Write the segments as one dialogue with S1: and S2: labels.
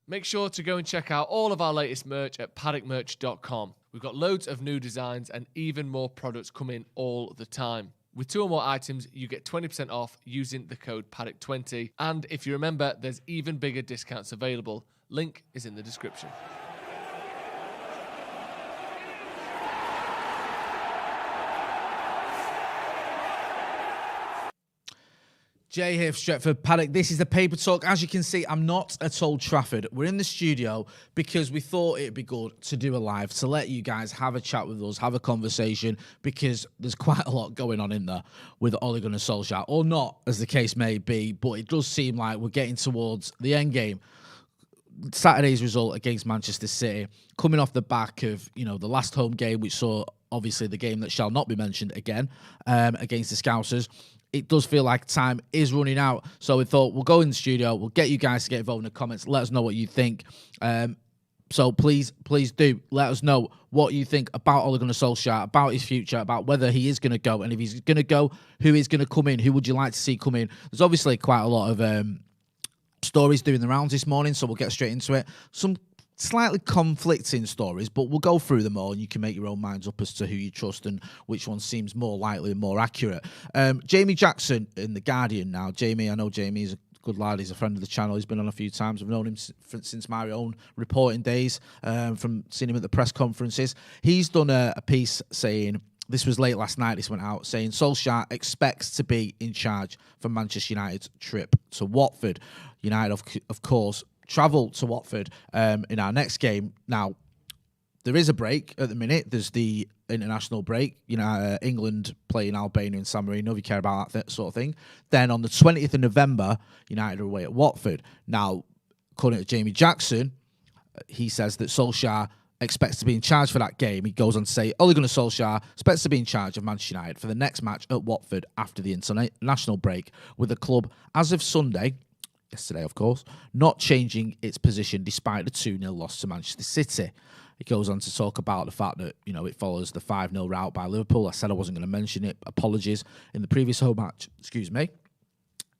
S1: Make sure to go and check out all of our latest merch at paddockmerch.com. We've got loads of new designs and even more products coming all the time. With 2 or more items, you get 20% off using the code Paddock20. And if you remember, there's even bigger discounts available. Link is in the description.
S2: Jay here for Stretford. Paddock, this is the Paper Talk. As you can see, I'm not at Old Trafford. We're in the studio because we thought it'd be good to do a live, to let you guys have a chat with us, have a conversation, because there's quite a lot going on in there with Ole Gunnar Solskjaer, or not, as the case may be, but it does seem like we're getting towards the end game. Saturday's result against Manchester City, coming off the back of, the last home game, which saw, obviously, the game that shall not be mentioned again, against the Scousers. It does feel like time is running out. So we thought we'll go in the studio. We'll get you guys to get involved in the comments. Let us know what you think. So please do let us know what you think about Ole Gunnar Solskjaer, about his future, about whether he is going to go. And if he's going to go, who is going to come in? Who would you like to see come in? There's obviously quite a lot of stories doing the rounds this morning, so we'll get straight into it. Some slightly conflicting stories, but we'll go through them all and you can make your own minds up as to who you trust and which one seems more likely and more accurate. Jamie Jackson in The Guardian now. Jamie, I know Jamie is a good lad. He's a friend of the channel. He's been on a few times. I've known him since my own reporting days, from seeing him at the press conferences. He's done a piece saying, this was late last night, this went out, saying Solskjaer expects to be in charge for Manchester United's trip to Watford. United, of course, travel to Watford in our next game. Now, there is a break at the minute. There's the international break. England playing Albania and San Marino, if you care about that sort of thing. Then on the 20th of November, United are away at Watford. Now, according to Jamie Jackson, he says that Solskjaer expects to be in charge for that game. He goes on to say, Ole Gunnar Solskjaer expects to be in charge of Manchester United for the next match at Watford after the international break, with the club, as of Sunday, yesterday, of course, not changing its position despite the 2-0 loss to Manchester City. He goes on to talk about the fact that, it follows the 5-0 rout by Liverpool. I said I wasn't going to mention it. Apologies. In the previous home match,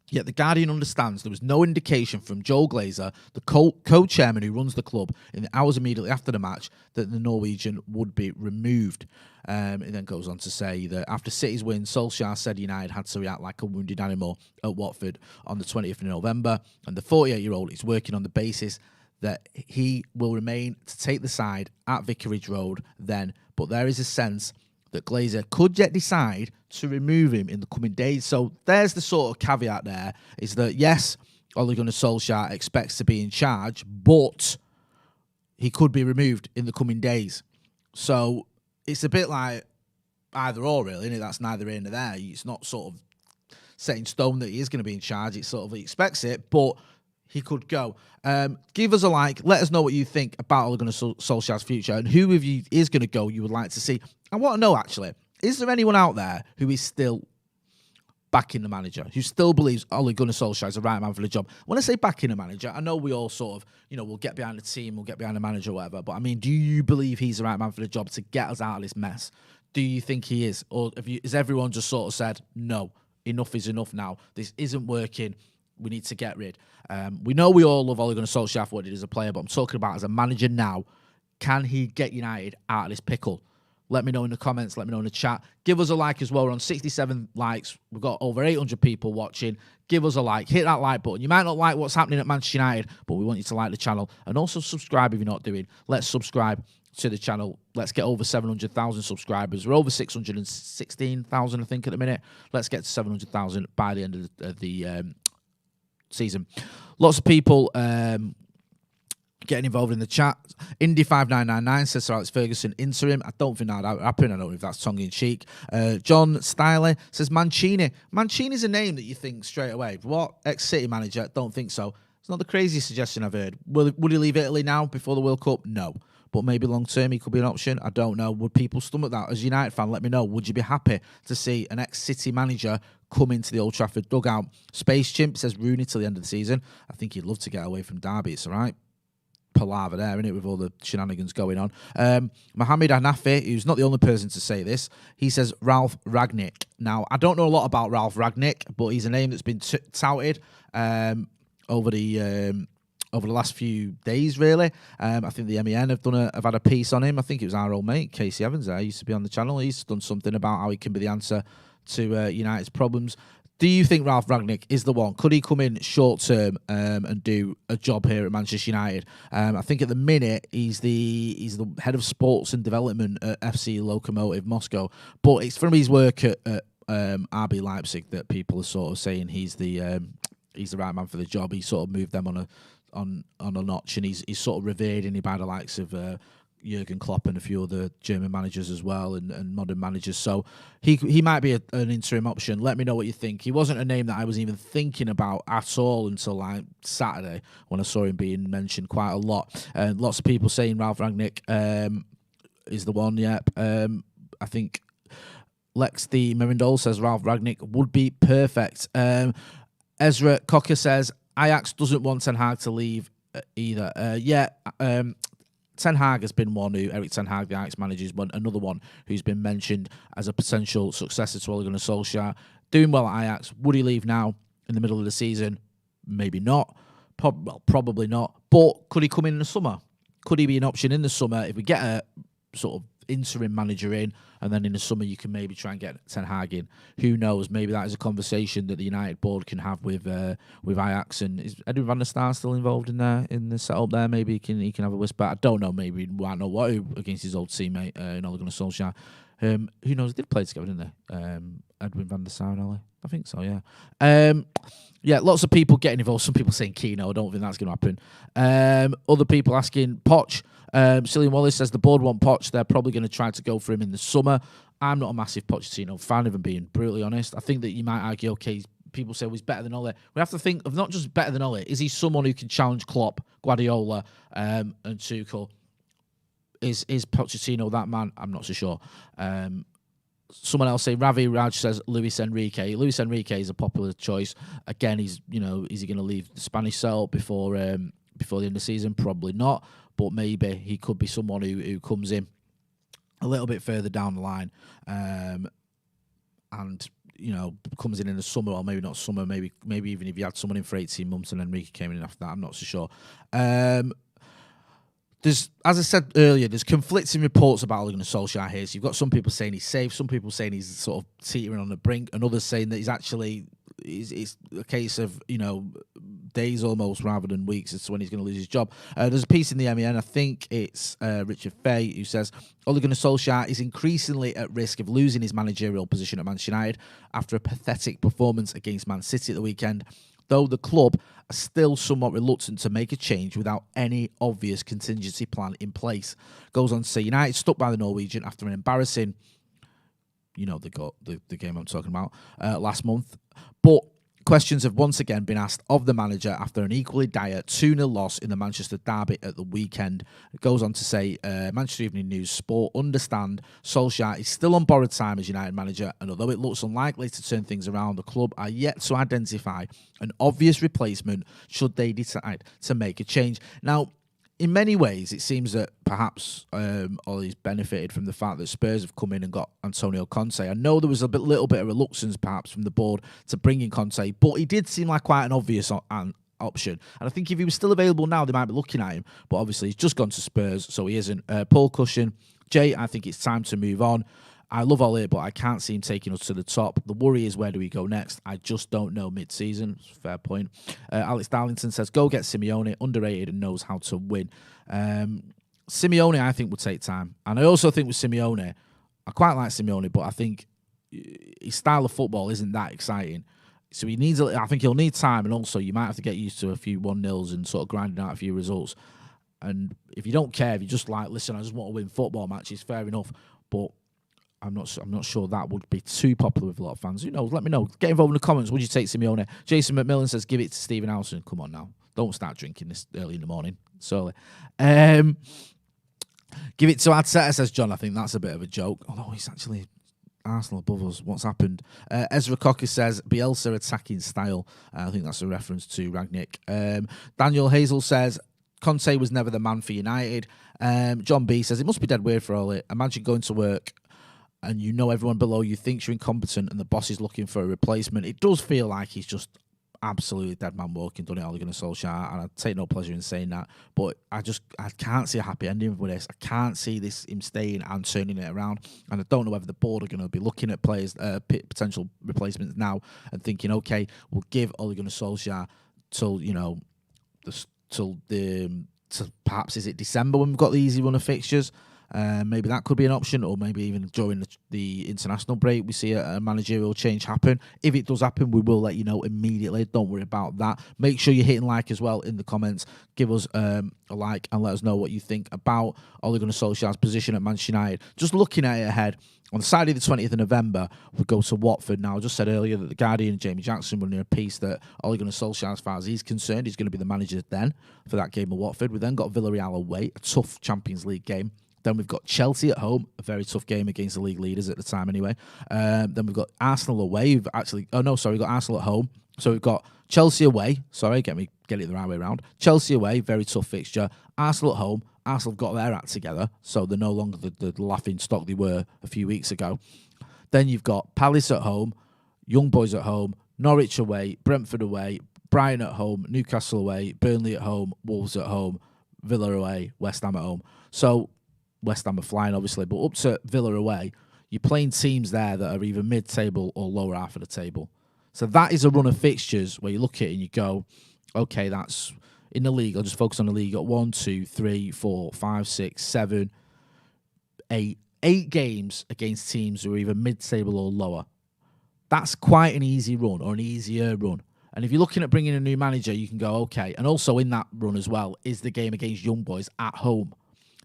S2: Yet The Guardian understands there was no indication from Joel Glazer, the co-chairman who runs the club, in the hours immediately after the match, that the Norwegian would be removed. It then goes on to say that after City's win, Solskjaer said United had to react like a wounded animal at Watford on the 20th of November, and the 48-year-old is working on the basis that he will remain to take the side at Vicarage Road then, but there is a sense that Glazer could yet decide to remove him in the coming days. So there's the sort of caveat there, is that yes, Ole Gunnar Solskjaer expects to be in charge, but he could be removed in the coming days. So it's a bit like either or, really, isn't it? That's neither here nor there. It's not sort of set in stone that he is going to be in charge. It's sort of, he expects it, but he could go. Give us a like. Let us know what you think about Ole Gunnar Solskjaer's future and who of you is going to go you would like to see. I want to know, actually, is there anyone out there who is still backing the manager, who still believes Ole Gunnar Solskjaer is the right man for the job? When I say backing the manager, I know we all sort of, we'll get behind the team, we'll get behind the manager or whatever, but I mean, do you believe he's the right man for the job to get us out of this mess? Do you think he is? Or has everyone just sort of said, no, enough is enough now, this isn't working, we need to get rid? We know we all love Ole Gunnar Solskjaer for what he did as a player, but I'm talking about as a manager now. Can he get United out of this pickle? Let me know in the comments. Let me know in the chat. Give us a like as well. We're on 67 likes. We've got over 800 people watching. Give us a like. Hit that like button. You might not like what's happening at Manchester United, but we want you to like the channel. And also subscribe if you're not doing. Let's subscribe to the channel. Let's get over 700,000 subscribers. We're over 616,000, I think, at the minute. Let's get to 700,000 by the end of the season. Lots of people getting involved in the chat. Indy5999 says Sir Alex Ferguson interim. I don't think that would happen. I don't know if that's tongue-in-cheek. John Styler says Mancini. Mancini's a name that you think straight away. What? Ex-City manager? Don't think so. It's not the craziest suggestion I've heard. Would he leave Italy now before the World Cup? No. But maybe long-term he could be an option. I don't know. Would people stomach that? As a United fan, let me know. Would you be happy to see an ex-City manager come into the Old Trafford dugout? Space Chimp says Rooney till the end of the season. I think he'd love to get away from Derby. It's all right. Palaver there, isn't it, with all the shenanigans going on. Mohamed Hanafi, who's not the only person to say this, he says Ralph Ragnick. Now, I don't know a lot about Ralph Ragnick, but he's a name that's been touted over the over the last few days, really. I think the MEN have had a piece on him. I think it was our old mate, Casey Evans there, used to be on the channel. He's done something about how he can be the answer to United's problems. Do you think Ralph Rangnick is the one? Could he come in short term and do a job here at Manchester United? I think at the minute he's the head of sports and development at FC Lokomotiv Moscow, but it's from his work at RB Leipzig that people are sort of saying he's the right man for the job. He sort of moved them on a notch, and he's sort of revered in by the likes of Jurgen Klopp and a few other German managers as well, and modern managers. So he might be an interim option. Let me know what you think. He wasn't a name that I was even thinking about at all until like Saturday when I saw him being mentioned quite a lot. Lots of people saying Ralph Rangnick is the one. Yep. I think Lex the Merindol says Ralph Rangnick would be perfect. Ezra Cocker says Ajax doesn't want Ten Hag to leave either. Ten Hag has been one who, Eric Ten Hag, the Ajax manager, is another one who's been mentioned as a potential successor to Ole Gunnar Solskjaer. Doing well at Ajax. Would he leave now in the middle of the season? Maybe not. Probably not. But could he come in the summer? Could he be an option in the summer if we get a sort of interim manager in, and then in the summer you can maybe try and get Ten Hag in? Who knows? Maybe that is a conversation that the United board can have with Ajax. And is Edwin van der Sar still involved in the setup there? Maybe he can have a whisper. I don't know. Maybe why not? What against his old teammate in Ole Gunnar Solskjaer? Who knows? They did play together, didn't they? Edwin van der Sar and Ole. I think so. Yeah. Yeah. Lots of people getting involved. Some people saying Keno. I don't think that's going to happen. Other people asking Poch. Cillian Wallace says the board want Poch. They're probably going to try to go for him in the summer. I'm not a massive Pochettino fan, if I'm being brutally honest. I think that you might argue, okay, people say he's better than Ole. We have to think of not just better than Ole. Is he someone who can challenge Klopp, Guardiola, and Tuchel? Is Pochettino that man? I'm not so sure. Someone else saying Ravi Raj says Luis Enrique. Luis Enrique is a popular choice. Again, is he going to leave the Spanish setup before the end of the season? Probably not. But maybe he could be someone who comes in a little bit further down the line, and comes in the summer, or maybe not summer. Maybe even if you had someone in for 18 months and Enrique came in after that, I'm not so sure. There's, as I said earlier, there's conflicting reports about Ole Gunnar Solskjaer here. So you've got some people saying he's safe, some people saying he's sort of teetering on the brink, and others saying that he's actually it's a case of days almost rather than weeks as to when he's going to lose his job. There's a piece in the MEN, I think it's Richard Fay, who says Ole Gunnar Solskjaer is increasingly at risk of losing his managerial position at Manchester United after a pathetic performance against Man City at the weekend, though the club are still somewhat reluctant to make a change without any obvious contingency plan in place. Goes on to say United stuck by the Norwegian after an embarrassing, they got the game I'm talking about last month. But questions have once again been asked of the manager after an equally dire 2-0 loss in the Manchester derby at the weekend. It goes on to say, Manchester Evening News Sport understand Solskjaer is still on borrowed time as United manager, and although it looks unlikely to turn things around, the club are yet to identify an obvious replacement should they decide to make a change. Now, in many ways, it seems that perhaps Ole's benefited from the fact that Spurs have come in and got Antonio Conte. I know there was a little bit of reluctance perhaps from the board to bring in Conte, but he did seem like quite an obvious option. And I think if he was still available now, they might be looking at him. But obviously, he's just gone to Spurs, so he isn't. Paul Cushion, Jay, I think it's time to move on. I love Ole, but I can't see him taking us to the top. The worry is, where do we go next? I just don't know mid-season. Fair point. Alex Darlington says, go get Simeone, underrated and knows how to win. Simeone, I think, would take time. And I also think with Simeone, I quite like Simeone, but I think his style of football isn't that exciting. So I think he'll need time, and also you might have to get used to a few 1-0s and sort of grinding out a few results. And if you don't care, if you just like, listen, I just want to win football matches, fair enough. But I'm not sure that would be too popular with a lot of fans. Who knows? Let me know. Get involved in the comments. Would you take Simeone? Jason McMillan says, give it to Stephen Howson. Come on now. Don't start drinking this early in the morning. Sorry. Give it to Arteta, says John. I think that's a bit of a joke. Although he's actually Arsenal above us. What's happened? Ezra Cocker says, Bielsa attacking style. I think that's a reference to Rangnick. Daniel Hazel says, Conte was never the man for United. John B says, it must be dead weird for Ole. Imagine going to work and everyone below you thinks you're incompetent and the boss is looking for a replacement. It does feel like he's just absolutely dead man walking, done it Ole Gunnar Solskjaer, and I take no pleasure in saying that. But I can't see a happy ending with this. I can't see him staying and turning it around. And I don't know whether the board are going to be looking at players, potential replacements now, and thinking, okay, we'll give Ole Gunnar Solskjaer till perhaps is it December when we've got the easy run of fixtures. Maybe that could be an option, or maybe even during the international break we see a managerial change happen. If it does happen, we will let you know immediately. Don't worry about that. Make sure you're hitting like as well in the comments. Give us a like and let us know what you think about Ole Gunnar Solskjaer's position at Manchester United. Just looking at it ahead, on Saturday the 20th of November, we go to Watford. Now, I just said earlier that the Guardian and Jamie Jackson were in a piece that Ole Gunnar Solskjaer, as far as he's concerned, he's going to be the manager then for that game of Watford. We then got Villarreal away, a tough Champions League game. Then we've got Chelsea at home, a very tough game against the league leaders at the time anyway. Then we've got Arsenal away. We've got Arsenal at home. So we've got Chelsea away. Sorry, get it the right way around. Chelsea away, very tough fixture. Arsenal at home. Arsenal have got their act together, so they're no longer the laughing stock they were a few weeks ago. Then you've got Palace at home, Young Boys at home, Norwich away, Brentford away, Brighton at home, Newcastle away, Burnley at home, Wolves at home, Villa away, West Ham at home. So West Ham are flying, obviously, but up to Villa away, you're playing teams there that are either mid-table or lower half of the table. So that is a run of fixtures where you look at it and you go, okay, that's in the league. I'll just focus on the league. You've got 1, 2, 3, 4, 5, 6, 7, 8. 8 games against teams who are either mid-table or lower. That's quite an easy run, or an easier run. And if you're looking at bringing a new manager, you can go, okay. And also in that run as well is the game against Young Boys at home.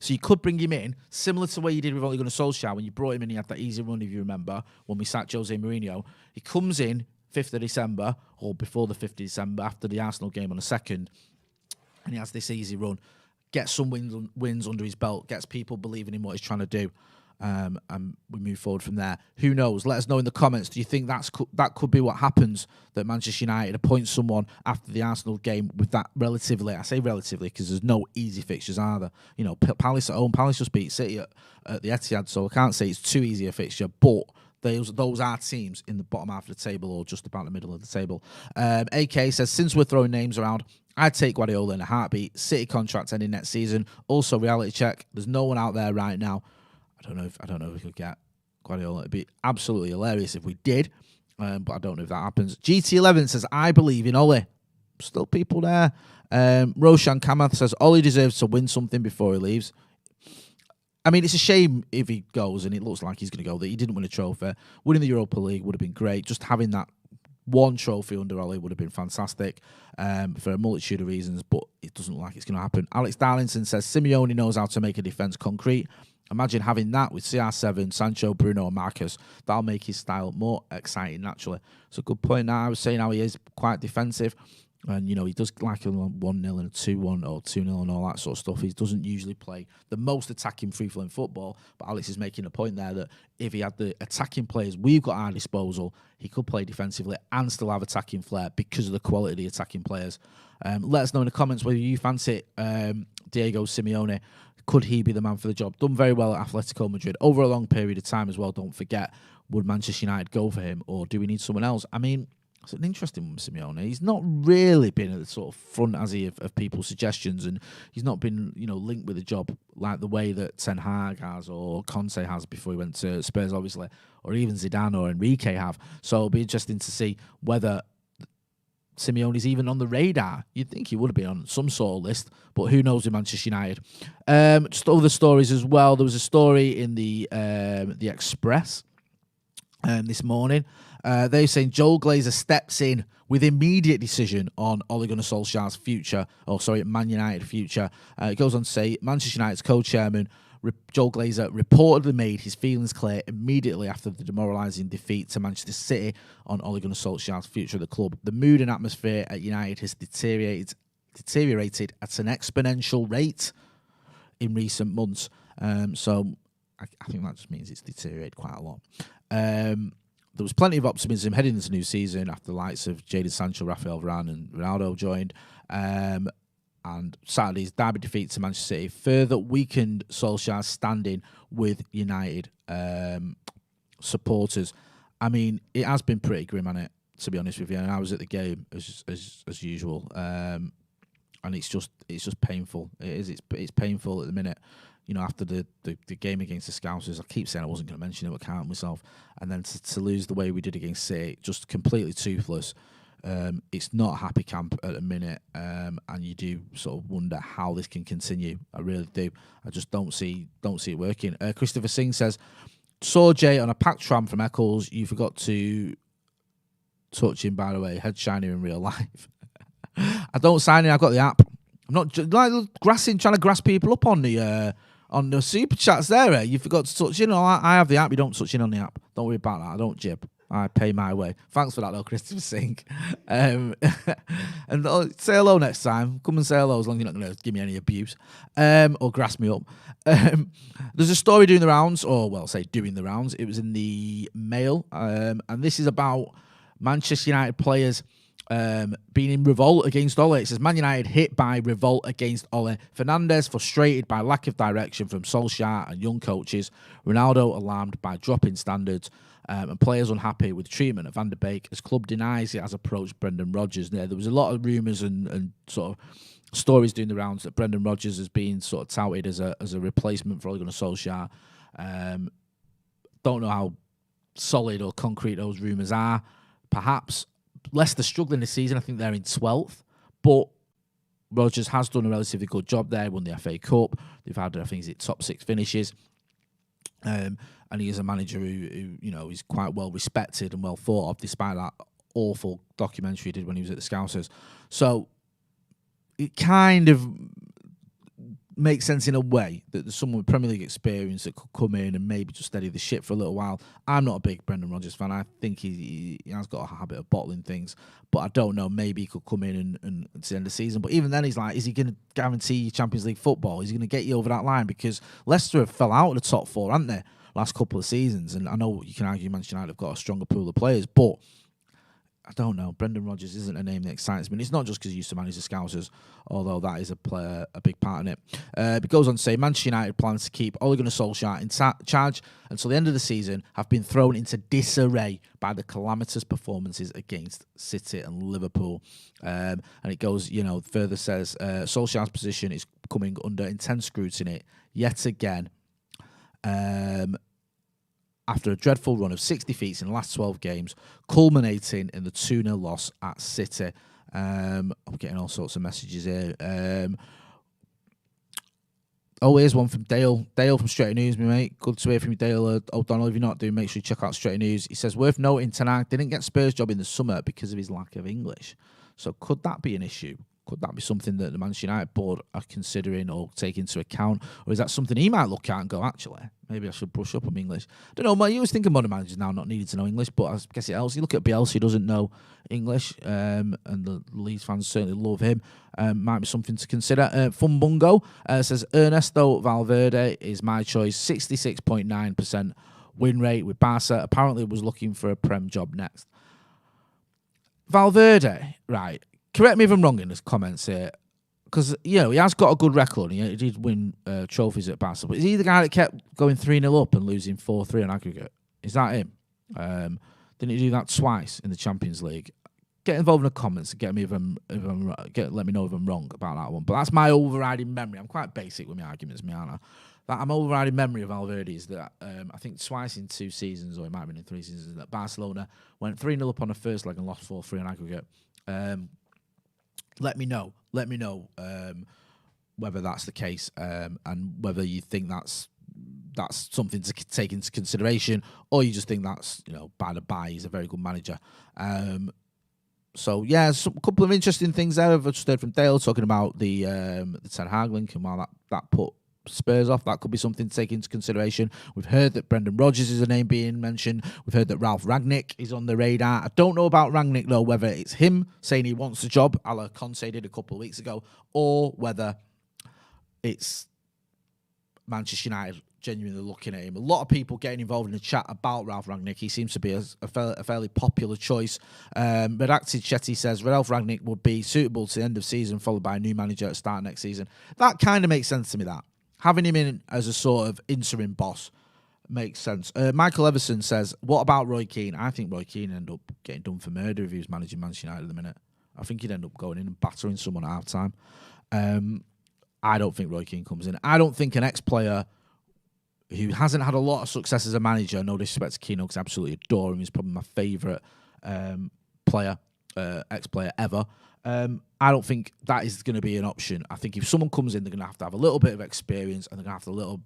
S2: So you could bring him in, similar to what you did with Ole Gunnar Solskjaer when you brought him in. He had that easy run, if you remember, when we sacked Jose Mourinho. He comes in 5th of December, or before the 5th of December, after the Arsenal game on the 2nd, and he has this easy run, gets some wins under his belt, gets people believing in what he's trying to do, and we move forward from there. Who knows? Let us know in the comments. Do you think that could be what happens, that Manchester United appoint someone after the Arsenal game with that relatively, I say relatively because there's no easy fixtures either. You know, Palace at home, Palace just beat City at the Etihad, so I can't say it's too easy a fixture, but those are teams in the bottom half of the table or just about the middle of the table. AK says, since we're throwing names around, I'd take Guardiola in a heartbeat. City contract ending next season. Also, reality check. There's no one out there right now. I don't know if we could get Guardiola. It'd be absolutely hilarious if we did, but I don't know if that happens. GT11 says, I believe in Ole. Still people there. Roshan Kamath says, Ole deserves to win something before he leaves. I mean, it's a shame if he goes, and it looks like he's going to go, that he didn't win a trophy. Winning the Europa League would have been great. Just having that one trophy under Ole would have been fantastic for a multitude of reasons, but it doesn't look like it's going to happen. Alex Darlington says, Simeone knows how to make a defence concrete. Imagine having that with CR7, Sancho, Bruno, and Marcus. That'll make his style more exciting, naturally. It's a good point now. I was saying how he is quite defensive. And, you know, he does like a 1-0 and a 2-1 or 2-0 and all that sort of stuff. He doesn't usually play the most attacking free-flowing football. But Alex is making a point there that if he had the attacking players we've got at our disposal, he could play defensively and still have attacking flair because of the quality of the attacking players. Let us know in the comments whether you fancy Diego Simeone. Could he be the man for the job? Done very well at Atletico Madrid over a long period of time as well, don't forget. Would Manchester United go for him, or do we need someone else? I mean, it's an interesting one, Simeone. He's not really been at the sort of front, has he, of people's suggestions, and he's not been, you know, linked with the job like the way that Ten Hag has or Conte has before he went to Spurs, obviously, or even Zidane or Enrique have. So it'll be interesting to see whether Simeone's even on the radar. You'd think he would have been on some sort of list, but who knows with Manchester United. Just other stories as well. There was a story in the Express this morning. They're saying Joel Glazer steps in with immediate decision on Ole Gunnar Solskjaer's future, Man United future. It goes on to say Manchester United's co-chairman Joel Glazer reportedly made his feelings clear immediately after the demoralising defeat to Manchester City on Ole Gunnar Solskjaer's future of the club. The mood and atmosphere at United has deteriorated at an exponential rate in recent months. So I think that just means it's deteriorated quite a lot. There was plenty of optimism heading into the new season after the likes of Jadon Sancho, Rafael Varane and Ronaldo joined. And Saturday's derby defeat to Manchester City further weakened Solskjaer's standing with United supporters. I mean, it has been pretty grim, hasn't it? to be honest with you. And I was at the game as usual, and it's just painful. It is. It's painful at the minute. You know, after the game against the Scousers, I keep saying I wasn't going to mention it, but can't myself. And then to lose the way we did against City, just completely toothless. It's not a happy camp at the minute, and you do sort of wonder how this can continue. I really do. I just don't see it working. Christopher Singh says, saw Jay on a packed tram from Eccles. You forgot to touch him, by the way. Head shiner in real life. I don't sign in. I've got the app. I'm not trying to grass people up on the super chats there. You forgot to touch in. I have the app. You don't touch in on the app. Don't worry about that. I don't jib. I pay my way. Thanks for that, though, Christopher Singh. And say hello next time. Come and say hello as long as you're not going to give me any abuse or grass me up. There's a story doing the rounds, doing the rounds. It was in the Mail, and this is about Manchester United players being in revolt against Ole. It says, Man United hit by revolt against Ole. Fernandes frustrated by lack of direction from Solskjaer and young coaches. Ronaldo alarmed by dropping standards. And players unhappy with treatment of Van der Beek as club denies it has approached Brendan Rodgers. There was a lot of rumours and sort of stories doing the rounds that Brendan Rodgers has been sort of touted as a replacement for Ole Gunnar Solskjaer. Don't know how solid or concrete those rumours are. Perhaps Leicester struggling this season. I think they're in 12th, but Rodgers has done a relatively good job there. Won the FA Cup. They've had, I think, top 6 finishes. And he is a manager who is quite well respected and well thought of, despite that awful documentary he did when he was at the Scousers. So it kind of makes sense in a way that there's someone with Premier League experience that could come in and maybe just steady the ship for a little while. I'm not a big Brendan Rodgers fan. I think he has got a habit of bottling things, but I don't know. Maybe he could come in and to the end of the season. But even then, he's like, is he going to guarantee Champions League football? Is he going to get you over that line? Because Leicester have fell out of the top 4, haven't they? Last couple of seasons, and I know you can argue Manchester United have got a stronger pool of players, but I don't know. Brendan Rodgers isn't a name that excites me. And it's not just because he used to manage the Scousers, although that is a big part in it. It goes on to say, Manchester United plans to keep Ole Gunnar Solskjaer in charge until the end of the season have been thrown into disarray by the calamitous performances against City and Liverpool. And it goes, further says, Solskjaer's position is coming under intense scrutiny yet again. After a dreadful run of 6 defeats in the last 12 games, culminating in the 2-0 loss at City. I'm getting all sorts of messages here. Here's one from Dale. Dale from Stretford News, my mate. Good to hear from you, Dale O'Donnell. If you're not doing, make sure you check out Stretford News. He says, worth noting, Ten Hag didn't get Spurs' job in the summer because of his lack of English. So could that be an issue? Could that be something that the Manchester United board are considering or take into account? Or is that something he might look at and go, actually, maybe I should brush up on English? I don't know, you always think of modern managers now not needing to know English, but I guess it helps. You look at Bielsa, he doesn't know English, and the Leeds fans certainly love him. Might be something to consider. Fumbungo says, Ernesto Valverde is my choice, 66.9% win rate with Barca. Apparently was looking for a Prem job next. Valverde, right. Correct me if I'm wrong in the comments here, because he has got a good record. He did win trophies at Barca, but is he the guy that kept going 3-0 up and losing 4-3 on aggregate? Is that him? Didn't he do that twice in the Champions League? Get involved in the comments and let me know if I'm wrong about that one. But that's my overriding memory. I'm quite basic with my arguments, aren't I? That my overriding memory of Valverde is that I think twice in 2 seasons, or it might have been in 3 seasons, that Barcelona went 3-0 up on the first leg and lost 4-3 on aggregate. Let me know whether that's the case and whether you think that's something to take into consideration, or you just think that's by the by. He's a very good manager. So yeah, a couple of interesting things there. I've just heard from Dale talking about the Ten Hag link and while that put Spurs off, that could be something to take into consideration. We've heard that Brendan Rodgers is a name being mentioned. We've heard that Ralph Rangnick is on the radar. I don't know about Rangnick though, whether it's him saying he wants the job, a la Conte did a couple of weeks ago, or whether it's Manchester United genuinely looking at him. A lot of people getting involved in the chat about Ralph Rangnick. He seems to be a fairly popular choice. Redacted Shetty says Ralph Rangnick would be suitable to the end of season, followed by a new manager at the start of next season. That kind of makes sense to me, that. Having him in as a sort of interim boss makes sense. Michael Everson says, what about Roy Keane? I think Roy Keane end up getting done for murder if he was managing Manchester United at the minute. I think he'd end up going in and battering someone at half-time. I don't think Roy Keane comes in. I don't think an ex-player who hasn't had a lot of success as a manager, no disrespect to Keane, because I absolutely adore him. He's probably my favourite player, ex-player ever. I don't think that is going to be an option. I think if someone comes in, they're going to have a little bit of experience, and they're going to have a little,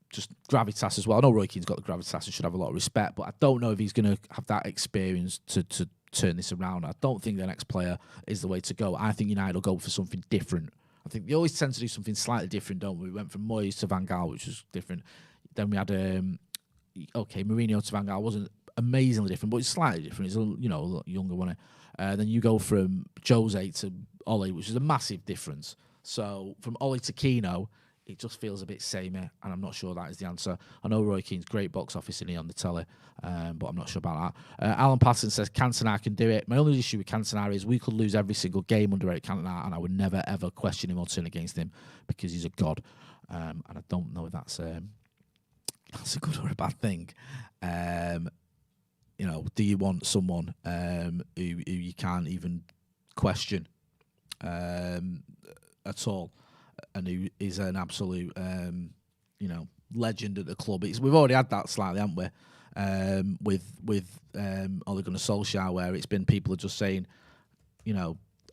S2: just gravitas as well. I know Roy Keane's got the gravitas and should have a lot of respect, but I don't know if he's going to have that experience to turn this around. I don't think the next player is the way to go. I think United will go for something different. I think they always tend to do something slightly different, don't we? We went from Moyes to Van Gaal, which was different. Then we had, Mourinho to Van Gaal wasn't amazingly different, but it's slightly different. It's a lot younger, wasn't it? Then you go from Jose to Ole, which is a massive difference. So from Ole to Kino, it just feels a bit samey, and I'm not sure that is the answer. I know Roy Keane's great box office in here on the telly, but I'm not sure about that. Alan Patton says, Cantona can do it. My only issue with Cantona is we could lose every single game under Eric Cantona, and I would never, ever question him or turn against him because he's a god. And I don't know if that's a good or a bad thing. Do you want someone who you can't even question at all, and who is an absolute, legend at the club? We've already had that slightly, haven't we? With Ole Gunnar Solskjaer, where it's been people are just saying,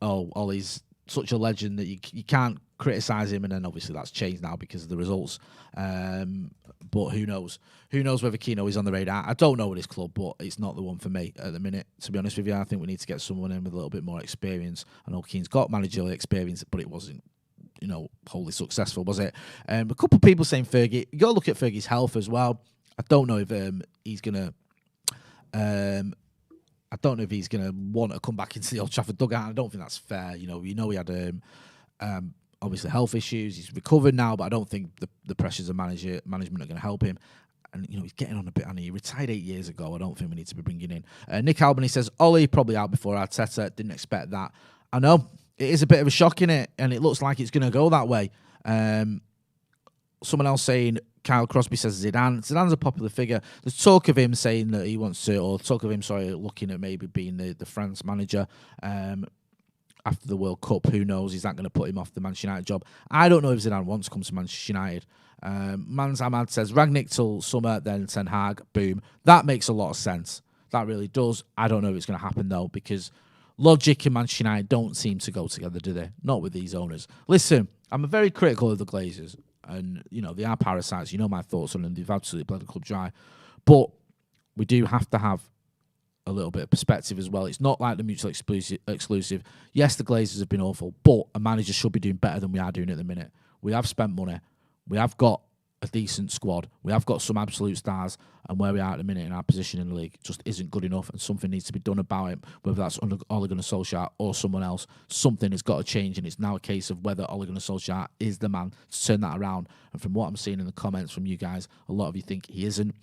S2: Ole's such a legend that you can't criticise him, and then obviously that's changed now because of the results. But who knows? Who knows whether Kino is on the radar? I don't know with this club, but it's not the one for me at the minute. To be honest with you, I think we need to get someone in with a little bit more experience. I know Keane's got managerial experience, but it wasn't, wholly successful, was it? A couple of people saying Fergie. You got to look at Fergie's health as well. I don't know if he's gonna. I don't know if he's gonna want to come back into the Old Trafford dugout. I don't think that's fair. He had obviously health issues. He's recovered now, but I don't think the pressures of management are going to help him. And he's getting on a bit. And he retired 8 years ago. I don't think we need to be bringing in. Nick Albany says Ole probably out before Arteta. Didn't expect that. I know it is a bit of a shock in it, and it looks like it's going to go that way. Someone else saying Kyle Crosby says Zidane. Zidane's a popular figure. There's talk of him saying that he wants to, or talk of him, looking at maybe being the France manager after the World Cup. Who knows? Is that going to put him off the Manchester United job? I don't know if Zidane wants to come to Manchester United. Mans Ahmad says Rangnick till summer, then Ten Hag. Boom. That makes a lot of sense. That really does. I don't know if it's going to happen though, because logic and Manchester United don't seem to go together, do they? Not with these owners. Listen, I'm very critical of the Glazers, and they are parasites. You know my thoughts on them. They've absolutely bled the club dry, but we do have to have a little bit of perspective as well. It's not like the mutual exclusive. Yes, the Glazers have been awful, but a manager should be doing better than we are doing at the minute. We have spent money. We have got a decent squad. We have got some absolute stars, and where we are at the minute in our position in the league just isn't good enough, and something needs to be done about it, whether that's under Ole Gunnar Solskjaer or someone else. Something has got to change, and it's now a case of whether Ole Gunnar Solskjaer is the man to turn that around. And from what I'm seeing in the comments from you guys, a lot of you think he isn't.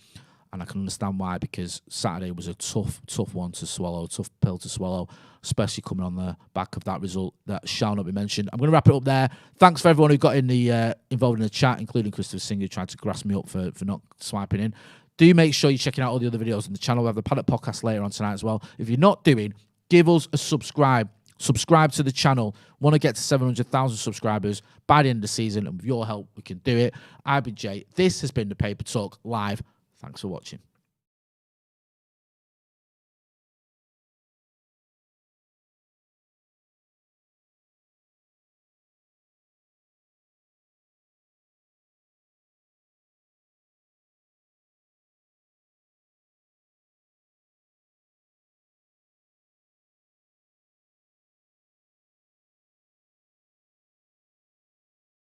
S2: And I can understand why, because Saturday was a tough one to swallow, tough pill to swallow, especially coming on the back of that result that shall not be mentioned. I'm going to wrap it up there. Thanks for everyone who got involved in the chat, including Christopher Singh, who tried to grass me up for not swiping in. Do make sure you're checking out all the other videos on the channel. We have the Paddock podcast later on tonight as well. If you're not doing, give us a subscribe. Subscribe to the channel. Want to get to 700,000 subscribers by the end of the season, and with your help, we can do it. I've been Jay. This has been the Paper Talk Live. Thanks for watching.